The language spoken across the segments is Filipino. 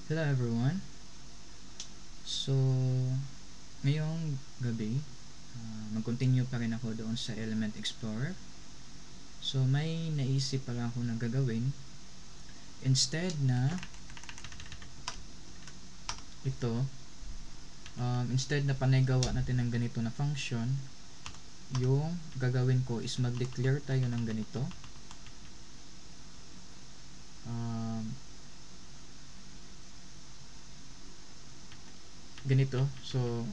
Hello everyone. So, ngayong gabi, mag-continue pa rin ako doon sa Element Explorer. So, may naisip pala ako na gagawin. Instead na ito, instead na panaygawa natin ng ganito na function, yung gagawin ko is mag-declare tayo ng ganito. Ganito. So,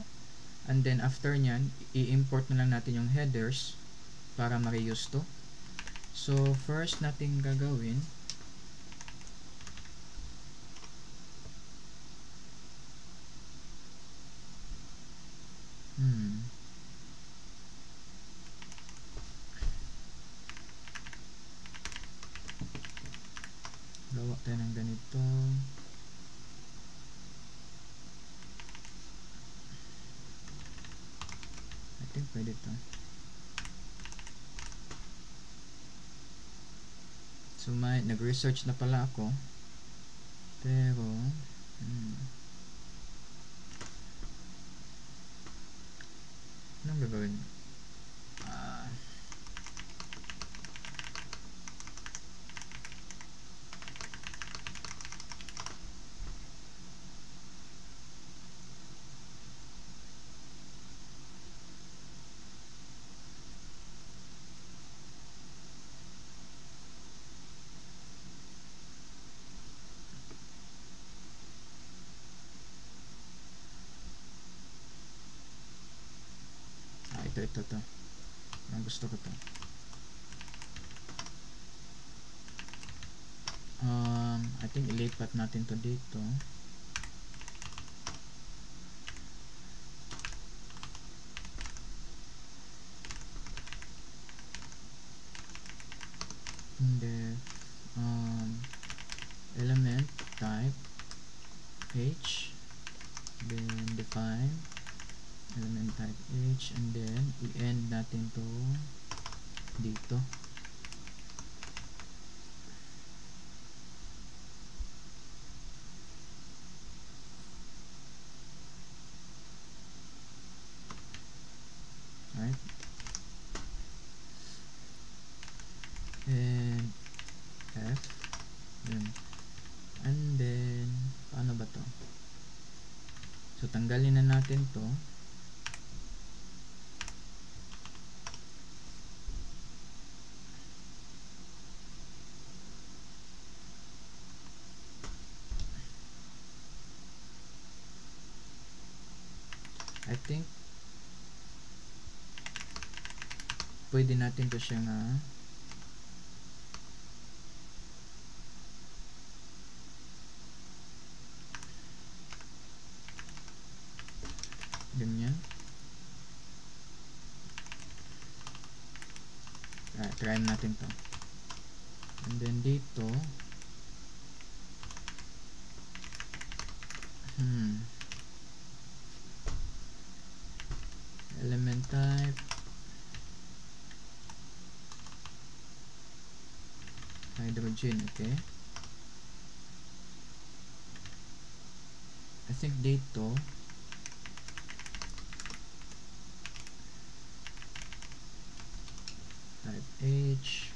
and then after nyan, i-import na lang natin yung headers para ma-reuse to. So, first natin gagawin, gawa tayo ng ganito. I think pwede to. So, nag-research na pala ako. Pero, anong gagawin? Ito. Ang gusto ko to. I think ilipat natin to dito. And then, element type h, then define element type h, and then i-end natin to dito. Right? And f, and then paano ba to? So tanggalin na natin to. I think pwede natin to siyang ganyan. Try natin to. And then dito, element type hydrogen. Okay, I think dito type H,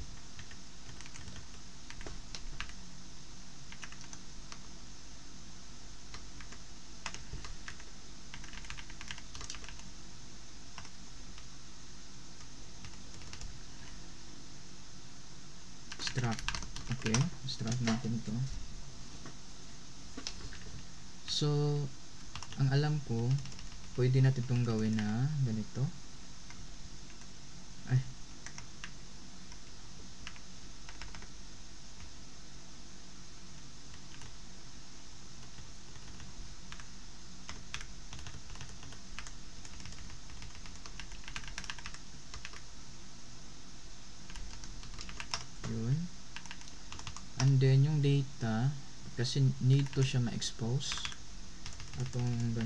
struct. Okay, struct natin ito. So, ang alam ko, pwede natin itong gawin na ganito. Yun. And then yung data, kasi need to siya ma-expose. Atong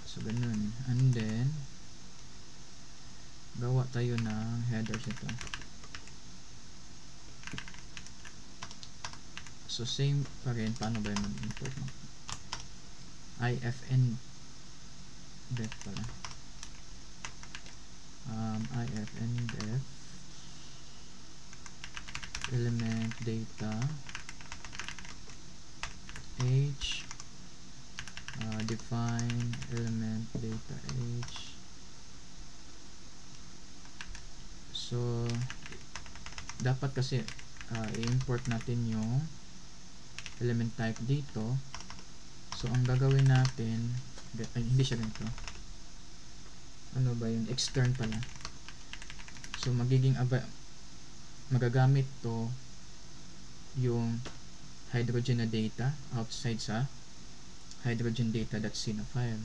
so ganun. And then gawa tayo ng headers ito. So same pa rin. Paano ba yung mag-import mo? ifn def pala. ifn def element data h define element data h. So dapat kasi i-import natin yung element type dito. So ang gagawin natin, hindi siya ganito. Ano ba yun? Extern pala. So magagamit to yung hydrogen na data outside sa hydrogen data.c na file.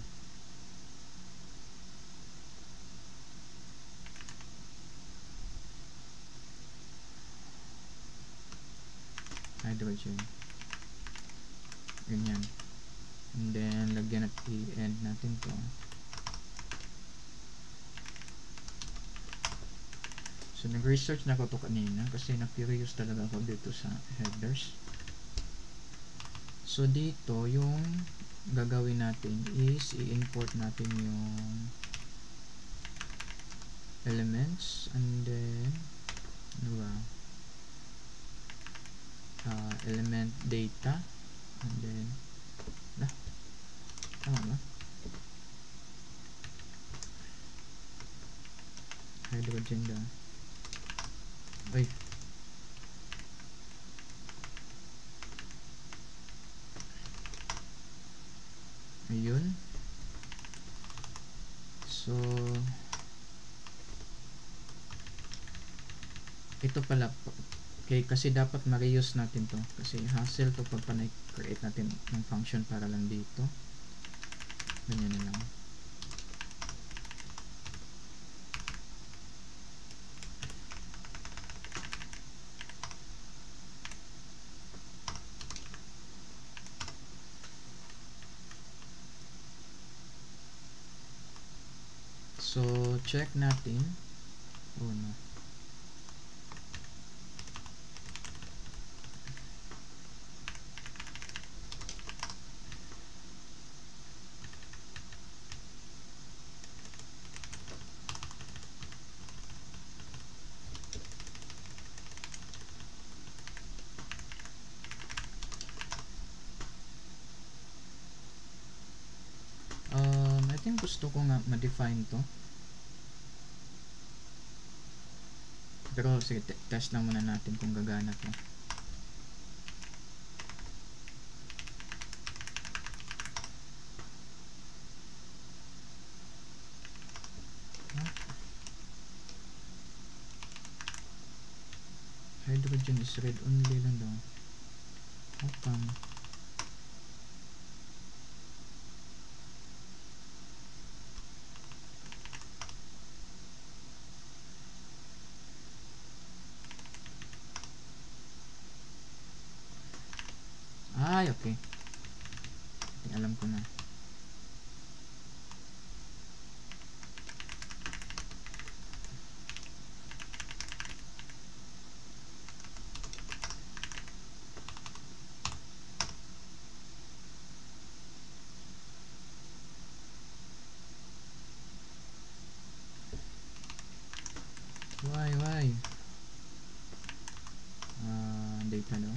Hydrogen. Ganyan. And then lagyan at i-end natin to. So nag-research na ako to kanina kasi na-curious talaga ako dito sa headers. So dito yung gagawin natin is i-import natin yung elements and then element data and then tama ba? Hydrogen da. Ay. Ayun. So ito pala kasi dapat ma-reuse natin to kasi hassle to pag create natin ng function para lang dito. Ganyan na lang. So check natin. Oh no. I think gusto ko nga ma-define to. Pero sige, test lang muna natin kung gagana to. Hydrogen is red only lang daw. How come? Ay, okay. Alam ko na. Why? Data daw.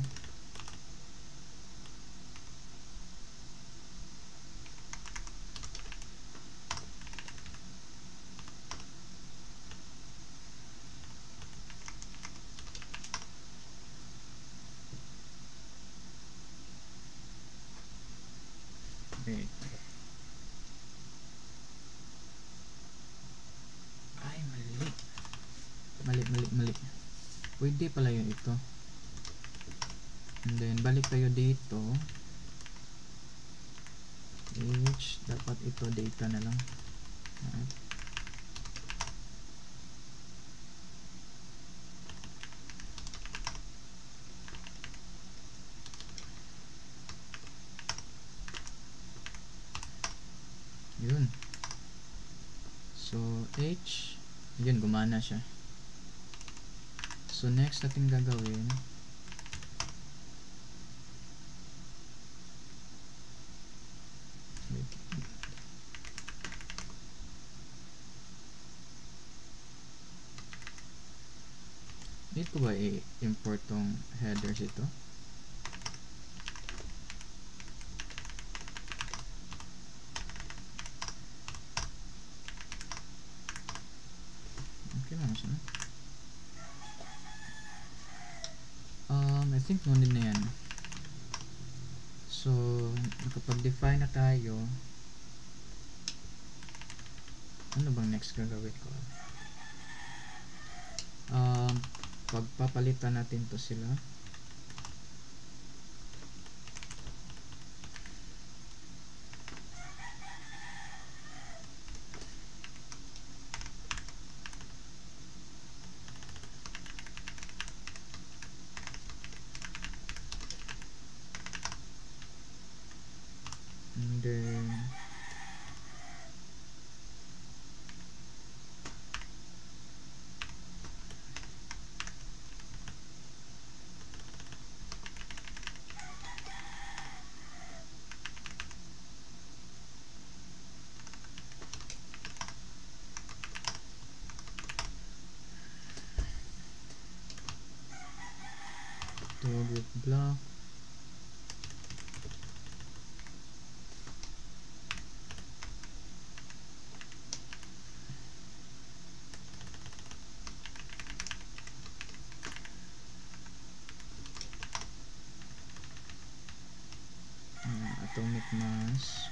Okay. Ay, mali. Pwede pala yun ito. And then balik tayo dito. Dapat ito data na lang. Alright. Yun. So H, yun, gumana siya. So next natin gagawin, Need ko ba i-import tong headers ito? Okay lang siya. I think no need na yan. So, nakapag-define na tayo. Ano bang next gagawin ko? Pagpapalitan natin to sila. And then to group block. Atomic mass.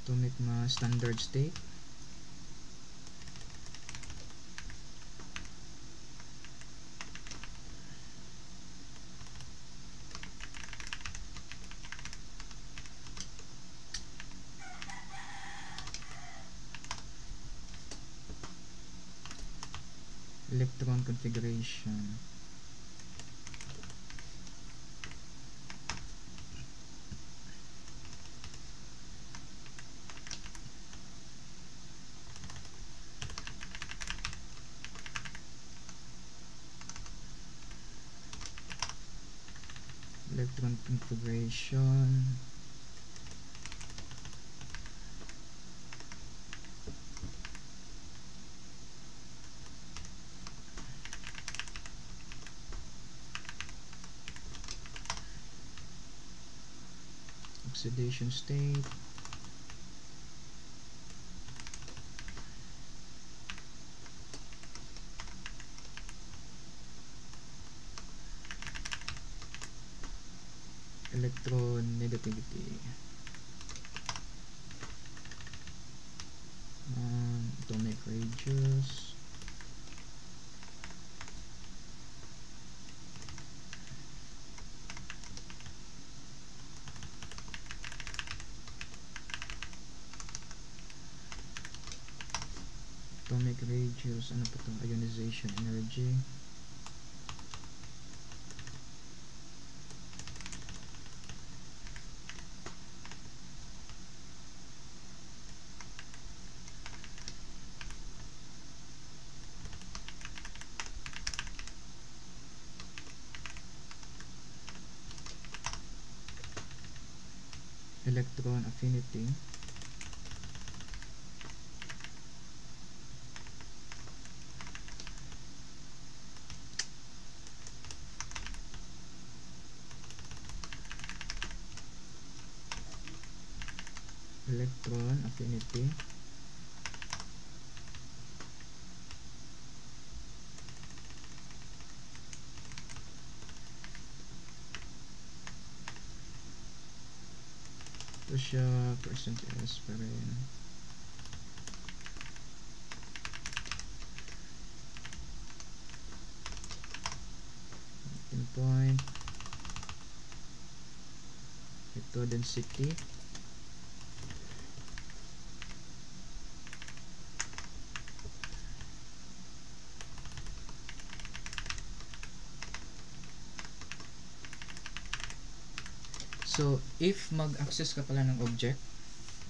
Atomic mass standard state. Electron configuration. Electron configuration. Oxidation state. Electron negativity. Atomic radius. Atomic radius. Ano pa to? Ionization energy. Electron affinity. Electron affinity. Ito siya, percentage pa rin. Point. Ito density. So, if mag-access ka pala ng object,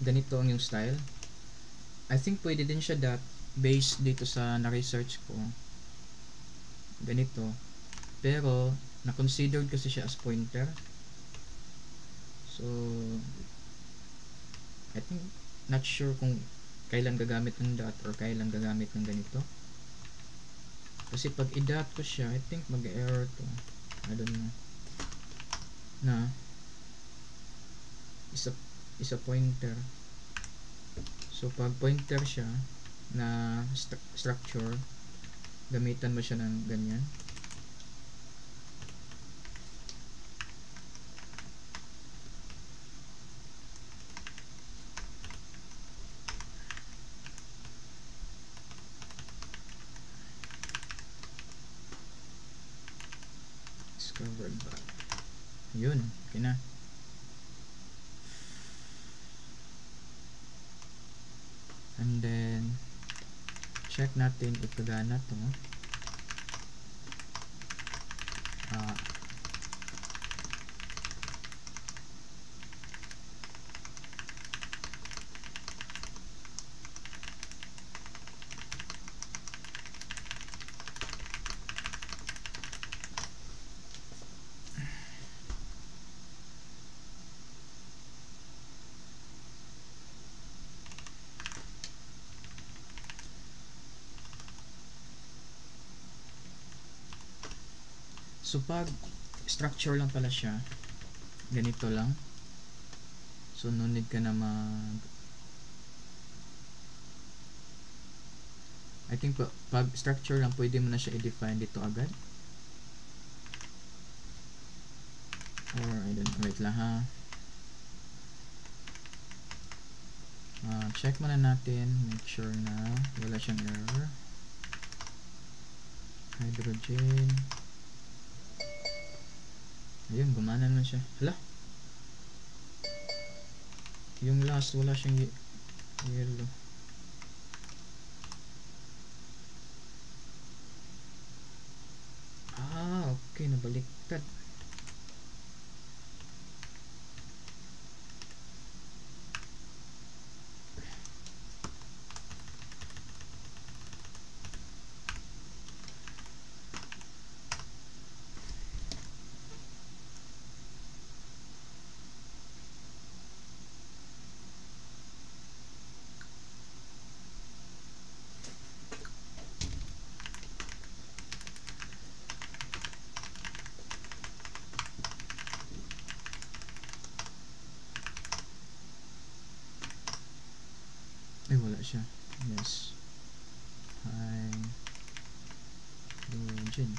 ganito ang yung style. I think pwede din siya based dito sa na-research ko. ganito, pero na-considered kasi siya as pointer. So I think not sure kung kailan gagamit ng dot or kailan gagamit ng ganito. Kasi pag i-dot ko siya, I think mag-error to. I don't know. Na isa pointer. So pag pointer siya na structure, gamitan mo siya ng ganyan. Discovered ba? Yun, okay na. And then check natin if gagana to. So pag structure lang pala siya, ganito lang. So no need ka na I think pag structure lang, pwede mo na siya i-define dito agad. Or I don't know, wait lang ha. Check muna natin, make sure na wala siyang error. Hydrogen. Ayun, gumana naman siya. Hala, yung last wala siyang yellow. Okay, nabaliktad. Ay, wala siya. Yes. Hydrogen.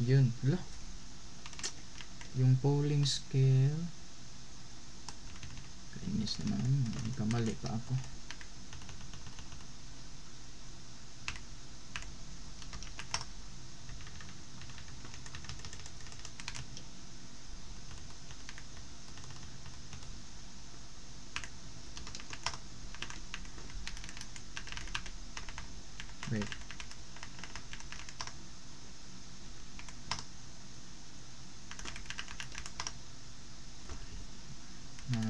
Yun. Hala. Yung polling scale. Kainis naman. Kamali pa ako. Wait. No.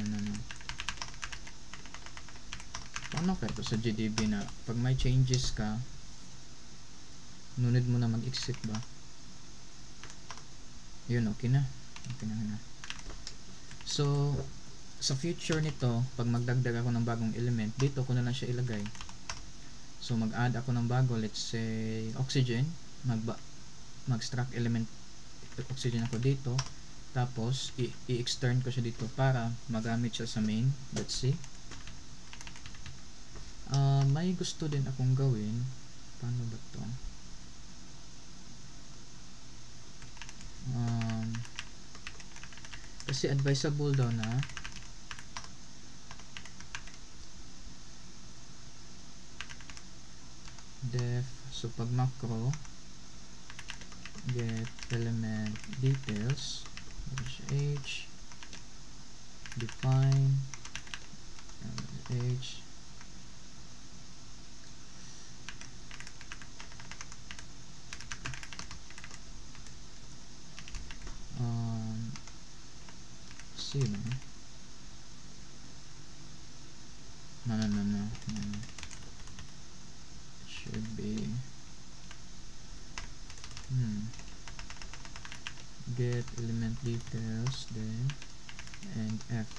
Paano kaya ito sa GDB na pag may changes ka, no need mo na mag-exit ba? Yun, okay na. Okay na. So, sa future nito, pag magdagdag ako ng bagong element, dito ko na lang siya ilagay. So, mag-add ako ng bago, let's say, oxygen. Mag-struct element oxygen ako dito. Tapos, i-extern ko siya dito para magamit siya sa main. Let's see. May gusto din akong gawin. Paano ba to? Kasi advisable daw na def, so pag macro get element details h define h see no should be get element details, then and F.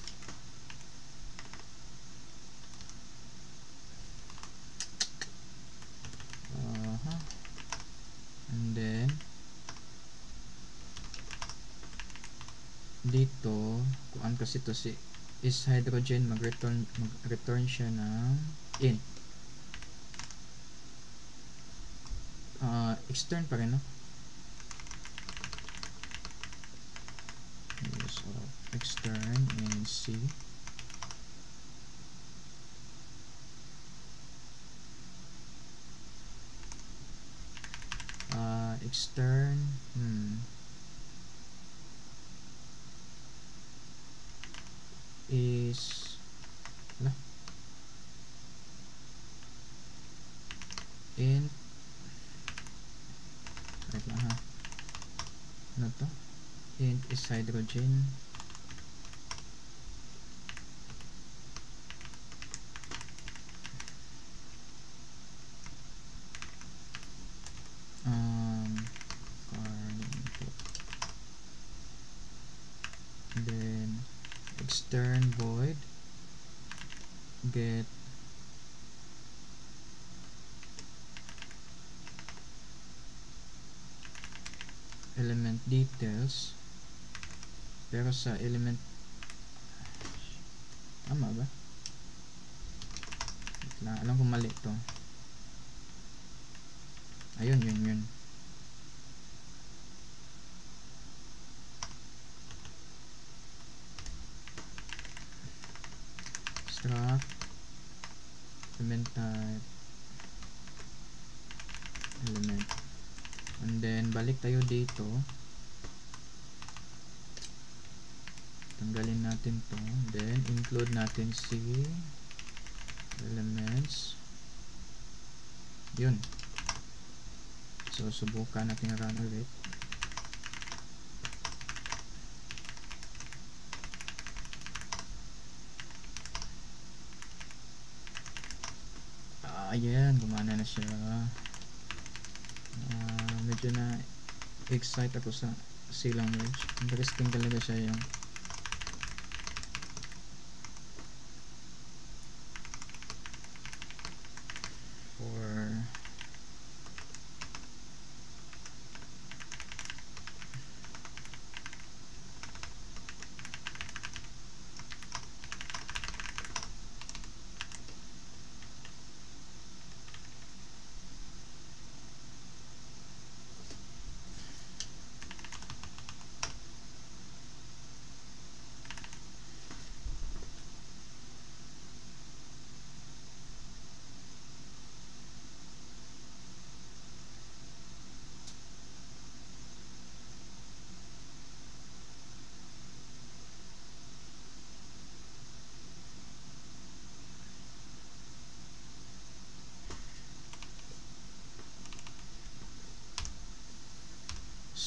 And then dito kung kasi to si is hydrogen, mag-return siya ng int. Extern pa rin, no? So extern and C. Extern is int, wait lang ha, ano to, int is hydrogen, then extern void get element details, pero sa element tama ba? Alam ko mali to. Ayun, yun. Struct element type element, and then balik tayo dito, tanggalin natin to, then include natin si elements, yun. So subukan natin run ulit. Ayan, gumana na siya. Medyo na excite ako sa C language. Interesting talaga siya yung for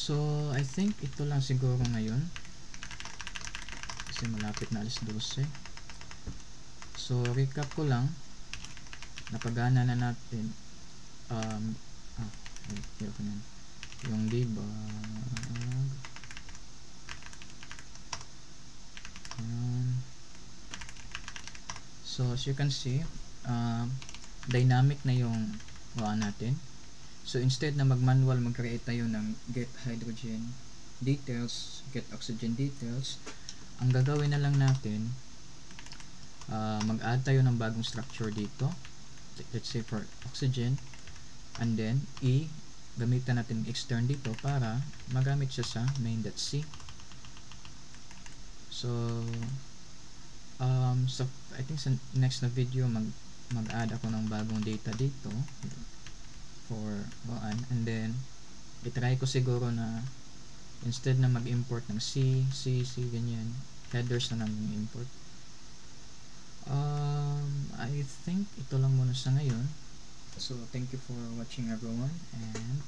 so I think ito lang siguro ngayon kasi malapit na alas 12. So recap ko lang, napagana na natin yung debug, so as you can see dynamic na yung natin. So instead na mag-manual mag-create tayo ng get hydrogen details, get oxygen details, ang gagawin na lang natin, mag-add tayo ng bagong structure dito, let's say for oxygen, and then gamitan natin extern dito para magamit siya sa main.c. So I think sa next na video mag-add ako ng bagong data dito for and then itry ko siguro na instead na mag-import ng C ganyan, headers na namin import. I think ito lang muna sa ngayon. So thank you for watching everyone, and